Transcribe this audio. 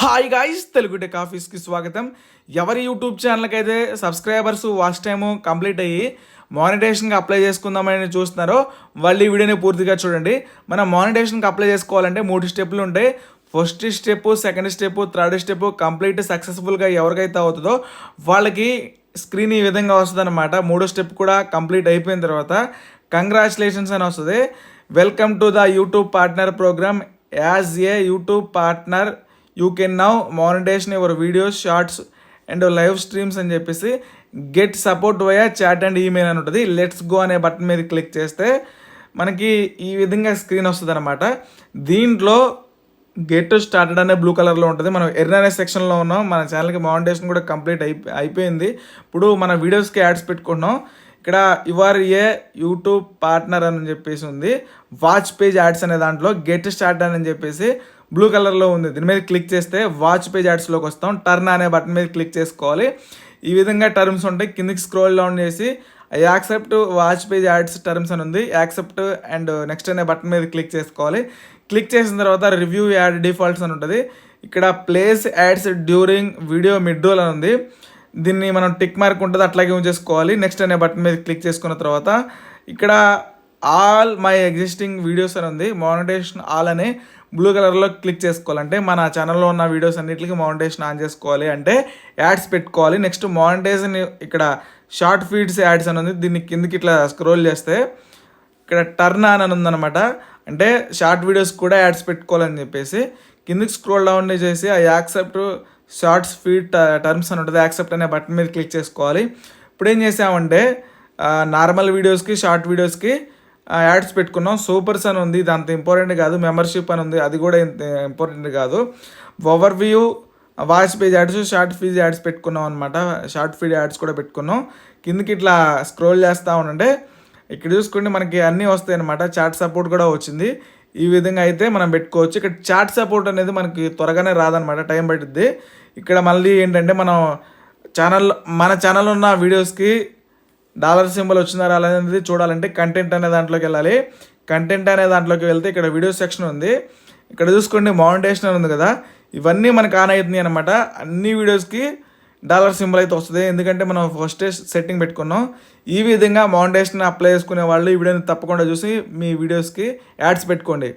Hi guys, Telugu tech ఆఫీస్కి స్వాగతం. ఎవరి యూట్యూబ్ ఛానల్కి అయితే సబ్స్క్రైబర్స్ వాచ్ టైము కంప్లీట్ అయ్యి మానిటైజేషన్కి అప్లై చేసుకుందామని చూస్తున్నారో వాళ్ళు ఈ వీడియోని పూర్తిగా చూడండి. మనం మానిటైజేషన్కి అప్లై చేసుకోవాలంటే 3 స్టెప్లు ఉంటాయి. First step, second step, third step complete సక్సెస్ఫుల్గా ఎవరికైతే అవుతుందో వాళ్ళకి స్క్రీన్ ఈ విధంగా వస్తుంది అనమాట. 3వ స్టెప్ కూడా కంప్లీట్ అయిపోయిన తర్వాత కంగ్రాచులేషన్స్ అని వస్తుంది. Welcome to the YouTube partner program. As a YouTube partner you can now monetization your videos, shorts and live streams అని చెప్పేసి get support via chat and email అని ఉంటుంది. లెట్స్ గో అనే బటన్ మీద క్లిక్ చేస్తే మనకి ఈ విధంగా స్క్రీన్ వస్తుంది అనమాట. దీంట్లో గెట్ స్టార్టెడ్ అనే బ్లూ కలర్లో ఉంటుంది. మనం ఎర్రనే సెక్షన్లో ఉన్నాం. మన ఛానల్కి మానిటైజేషన్ కూడా కంప్లీట్ అయిపోయింది. ఇప్పుడు మన వీడియోస్కి యాడ్స్ పెట్టుకుంటున్నాం. ఇక్కడ యువర్ ఏ యూట్యూబ్ పార్ట్నర్ అని చెప్పేసి ఉంది. వాచ్ పేజ్ యాడ్స్ అనే దాంట్లో గెట్ స్టార్ట్ అని చెప్పేసి బ్లూ కలర్లో ఉంది. దీని మీద క్లిక్ చేస్తే వాచ్ పేజ్ యాడ్స్లోకి వస్తాం. టర్న్ అనే బటన్ మీద క్లిక్ చేసుకోవాలి. ఈ విధంగా టర్మ్స్ ఉంటాయి. కిందికి స్క్రోల్ డౌన్ చేసి accept watch page ads terms అని ఉంది. యాక్సెప్ట్ అండ్ నెక్స్ట్ అనే బటన్ మీద క్లిక్ చేసుకోవాలి. క్లిక్ చేసిన తర్వాత రివ్యూ యాడ్ డిఫాల్ట్స్ అని ఉంటుంది. ఇక్కడ place ads during video mid roll అని ఉంది. దీన్ని మనం టిక్ మార్క్ ఉంటుంది, అట్లాగే ఉంచేసుకోవాలి. నెక్స్ట్ అనే బటన్ మీద క్లిక్ చేసుకున్న తర్వాత ఇక్కడ ఆల్ మై ఎగ్జిస్టింగ్ వీడియోస్ అని ఉంది. మానిటైజేషన్ ఆల్ అనే బ్లూ కలర్లో క్లిక్ చేసుకోవాలంటే మన ఛానల్లో ఉన్న వీడియోస్ అన్నిటికీ మానిటైజేషన్ ఆన్ చేసుకోవాలి, అంటే యాడ్స్ పెట్టుకోవాలి. నెక్స్ట్ మానిటైజేషన్ ఇక్కడ షార్ట్ ఫీడ్స్ యాడ్స్ అని ఉంది. దీన్ని కిందకి ఇట్లా స్క్రోల్ చేస్తే ఇక్కడ టర్న్ ఆన్ అని ఉందన్నమాట. అంటే షార్ట్ వీడియోస్ కూడా యాడ్స్ పెట్టుకోవాలని చెప్పేసి కిందకి స్క్రోల్ డౌన్ చేసి ఆ యాక్సెప్ట్ షార్ట్స్ ఫీడ్ టర్మ్స్ అని ఉంటుంది. యాక్సెప్ట్ అనే బటన్ మీద క్లిక్ చేసుకోవాలి. ఇప్పుడు ఏం చేసామంటే నార్మల్ వీడియోస్కి, షార్ట్ వీడియోస్కి యాడ్స్ పెట్టుకున్నాం. సూపర్స్ అని ఉంది, ఇది అంత ఇంపార్టెంట్ కాదు. మెంబర్షిప్ అని ఉంది, అది కూడా ఇంపార్టెంట్ కాదు. Over view, watch page ads, short feed ads పెట్టుకున్నాం అనమాట. షార్ట్ ఫీడ్ యాడ్స్ కూడా పెట్టుకున్నాం. కిందకి ఇట్లా స్క్రోల్ చేస్తూ ఉంటే ఇక్కడ చూసుకుంటే మనకి అన్నీ వస్తాయి అనమాట. చాట్ సపోర్ట్ కూడా వచ్చింది. ఈ విధంగా అయితే మనం పెట్టుకోవచ్చు. ఇక్కడ చాట్ సపోర్ట్ అనేది మనకి త్వరగానే రాదనమాట, టైం పడుతుంది. ఇక్కడ మళ్ళీ ఏంటంటే మన ఛానల్ ఉన్న వీడియోస్కి డాలర్ సింబల్ వచ్చిందా రాలేదనేది చూడాలంటే కంటెంట్ అనే దాంట్లోకి వెళ్ళాలి. కంటెంట్ అనే దాంట్లోకి వెళ్తే ఇక్కడ వీడియో సెక్షన్ ఉంది. ఇక్కడ చూసుకోండి మానిటైజేషన్ ఉంది కదా, ఇవన్నీ మనకు ఆన్ అవుతుంది అనమాట. అన్ని వీడియోస్కి డాలర్ సింబల్ అయితే వస్తుంది, ఎందుకంటే మనం ఫస్ట్ సెట్టింగ్ పెట్టుకున్నాం. ఈ విధంగా మానిటైజేషన్ అప్లై చేసుకునే వాళ్ళు ఈ వీడియోని తప్పకుండా చూసి మీ వీడియోస్కి యాడ్స్ పెట్టుకోండి.